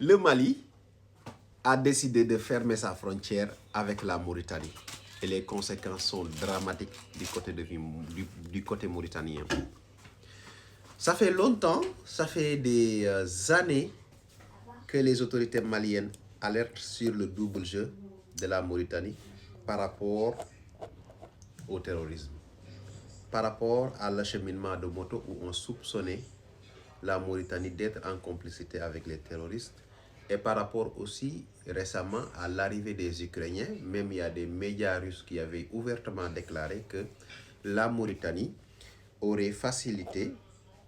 Le Mali a décidé de fermer sa frontière avec la Mauritanie. Et les conséquences sont dramatiques du côté mauritanien. Ça fait longtemps, ça fait des années que les autorités maliennes alertent sur le double jeu de la Mauritanie par rapport au terrorisme, par rapport à l'acheminement de motos où on soupçonnait la Mauritanie d'être en complicité avec les terroristes, et par rapport aussi récemment à l'arrivée des Ukrainiens. Même il y a des médias russes qui avaient ouvertement déclaré que la Mauritanie aurait facilité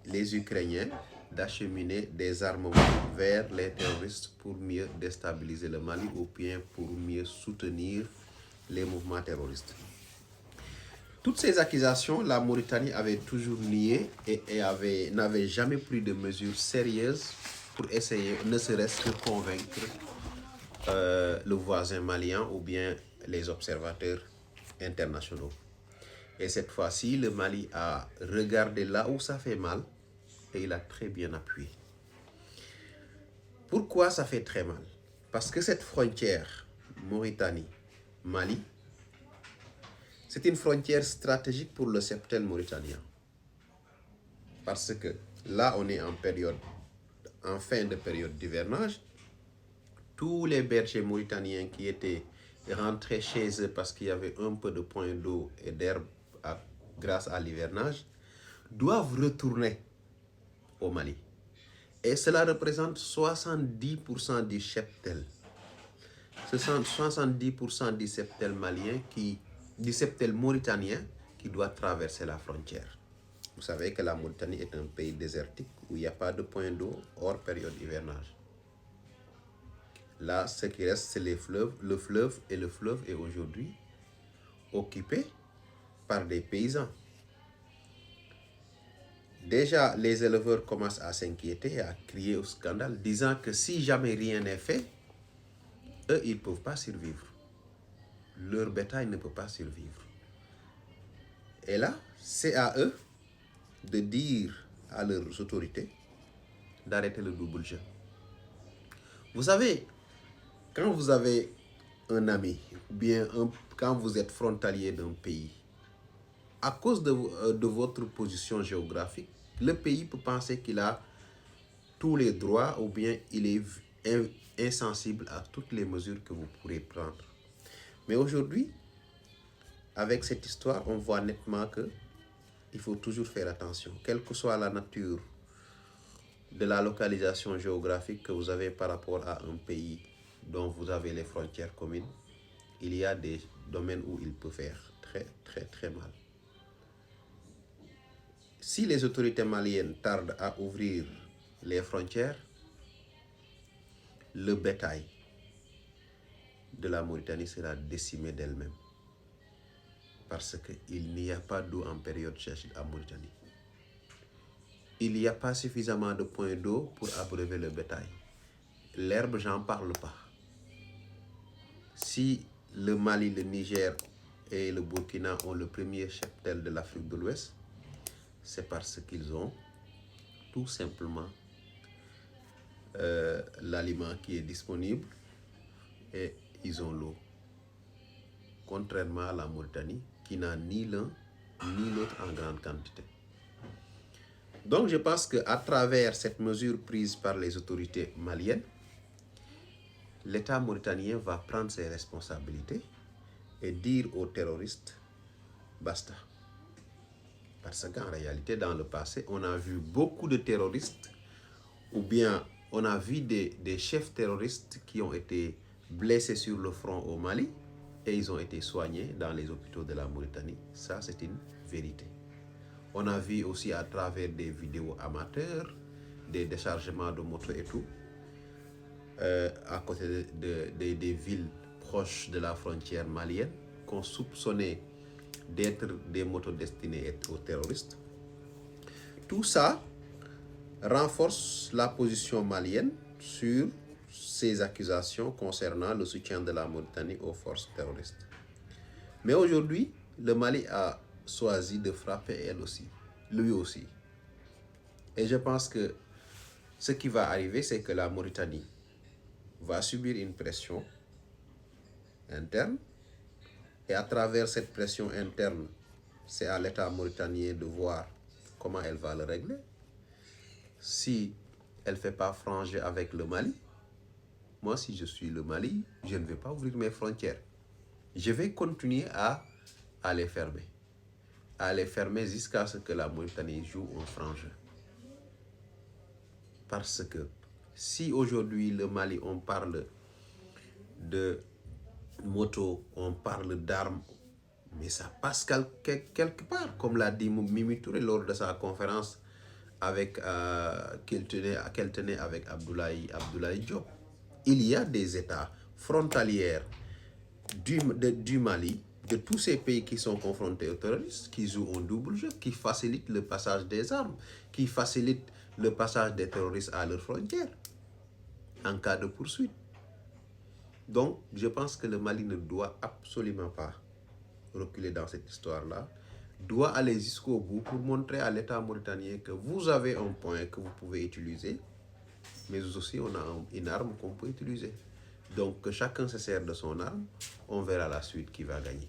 les Ukrainiens d'acheminer des armements vers les terroristes pour mieux déstabiliser le Mali ou bien pour mieux soutenir les mouvements terroristes. Toutes ces accusations, la Mauritanie avait toujours nié et n'avait jamais pris de mesures sérieuses pour essayer, ne serait-ce que convaincre le voisin malien ou bien les observateurs internationaux. Et cette fois-ci, le Mali a regardé là où ça fait mal et il a très bien appuyé. Pourquoi ça fait très mal? Parce que cette frontière Mauritanie-Mali, c'est une frontière stratégique pour le septel mauritanien. Parce que là, on est en fin de période d'hivernage. Tous les bergers mauritaniens qui étaient rentrés chez eux parce qu'il y avait un peu de points d'eau et d'herbe grâce à l'hivernage, doivent retourner au Mali. Et cela représente 70% du cheptel. Ce sont 70% du cheptel malien du cheptel mauritanien qui doit traverser la frontière. Vous savez que la Mauritanie est un pays désertique où il n'y a pas de point d'eau hors période hivernage. Là, ce qui reste, c'est les fleuves. Le fleuve est aujourd'hui occupé par des paysans. Déjà, les éleveurs commencent à s'inquiéter et à crier au scandale, disant que si jamais rien n'est fait, eux, ils ne peuvent pas survivre. Leur bétail ne peut pas survivre. Et là, c'est à eux de dire à leurs autorités d'arrêter le double jeu. Vous savez, quand vous avez un ami, ou bien quand vous êtes frontalier d'un pays, à cause de votre position géographique, le pays peut penser qu'il a tous les droits ou bien il est insensible à toutes les mesures que vous pourrez prendre. Mais aujourd'hui, avec cette histoire, on voit nettement que il faut toujours faire attention, quelle que soit la nature de la localisation géographique que vous avez par rapport à un pays dont vous avez les frontières communes. Il y a des domaines où il peut faire très très très mal. Si les autorités maliennes tardent à ouvrir les frontières, le bétail de la Mauritanie sera décimé d'elle-même. Parce qu'il n'y a pas d'eau en période sèche en Mauritanie. Il n'y a pas suffisamment de points d'eau pour abreuver le bétail. L'herbe, j'en parle pas. Si le Mali, le Niger et le Burkina ont le premier cheptel de l'Afrique de l'Ouest, c'est parce qu'ils ont tout simplement l'aliment qui est disponible et ils ont l'eau. Contrairement à la Mauritanie qui n'a ni l'un ni l'autre en grande quantité. Donc je pense qu'à travers cette mesure prise par les autorités maliennes, l'État mauritanien va prendre ses responsabilités et dire aux terroristes basta. Parce qu'en réalité, dans le passé, on a vu beaucoup de terroristes ou bien on a vu des chefs terroristes qui ont été blessés sur le front au Mali et ils ont été soignés dans les hôpitaux de la Mauritanie. Ça, c'est une vérité. On a vu aussi à travers des vidéos amateurs, des déchargements de motos et tout, à côté des villes proches de la frontière malienne, qu'on soupçonnait d'être des motos destinées aux terroristes. Tout ça renforce la position malienne sur ces accusations concernant le soutien de la Mauritanie aux forces terroristes. Mais aujourd'hui, le Mali a choisi de frapper lui aussi. Et je pense que ce qui va arriver, c'est que la Mauritanie va subir une pression interne. Et à travers cette pression interne, c'est à l'État mauritanien de voir comment elle va le régler. Si elle ne fait pas frange avec le Mali, moi, si je suis le Mali, je ne vais pas ouvrir mes frontières. Je vais continuer à les fermer. À les fermer jusqu'à ce que la Mauritanie joue en frange. Parce que si aujourd'hui le Mali, on parle de moto, on parle d'armes, mais ça passe quelque part, comme l'a dit Mimi Touré lors de sa conférence avec qu'elle tenait avec Abdoulaye Diop. Il y a des États frontaliers du Mali, de tous ces pays qui sont confrontés aux terroristes, qui jouent un double jeu, qui facilitent le passage des armes, qui facilitent le passage des terroristes à leurs frontières en cas de poursuite. Donc, je pense que le Mali ne doit absolument pas reculer dans cette histoire-là, doit aller jusqu'au bout pour montrer à l'État mauritanien que vous avez un point que vous pouvez utiliser, mais aussi on a une arme qu'on peut utiliser. Donc, que chacun se sert de son arme, on verra la suite qui va gagner.